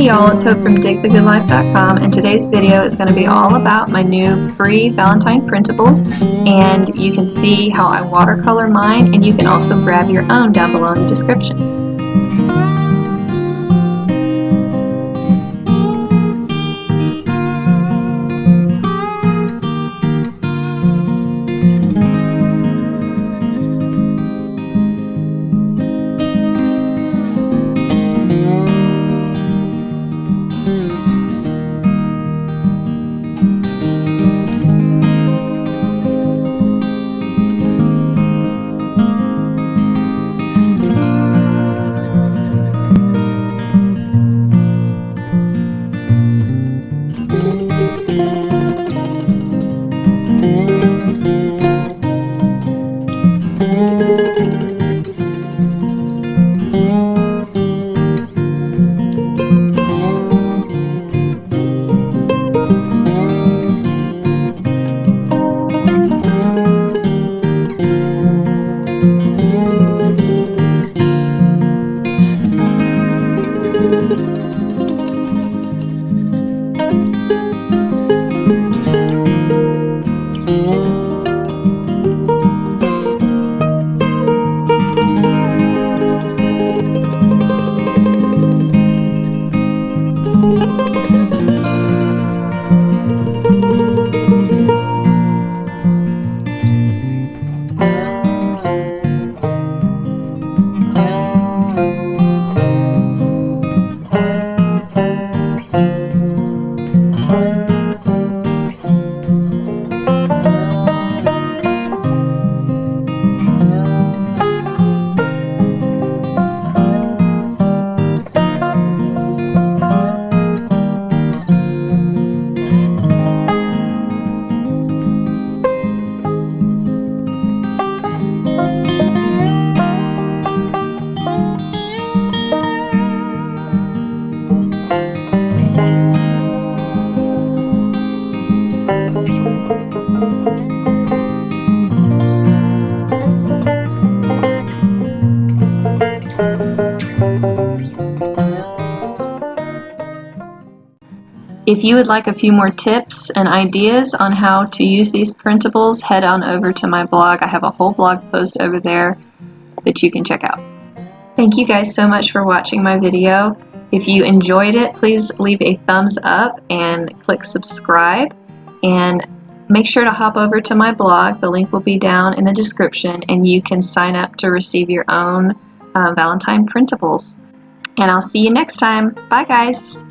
Hey y'all, it's Hope from digthegoodlife.com, and today's video is going to be all about my new free Valentine printables, and you can see how I watercolor mine, and you can also grab your own down below in the description. If you would like a few more tips and ideas on how to use these printables, head on over to my blog. I have a whole blog post over there that you can check out. Thank you guys so much for watching my video. If you enjoyed it, please leave a thumbs up and click subscribe. And make sure to hop over to my blog. The link will be down in the description, and you can sign up to receive your own Valentine printables. And I'll see you next time. Bye guys!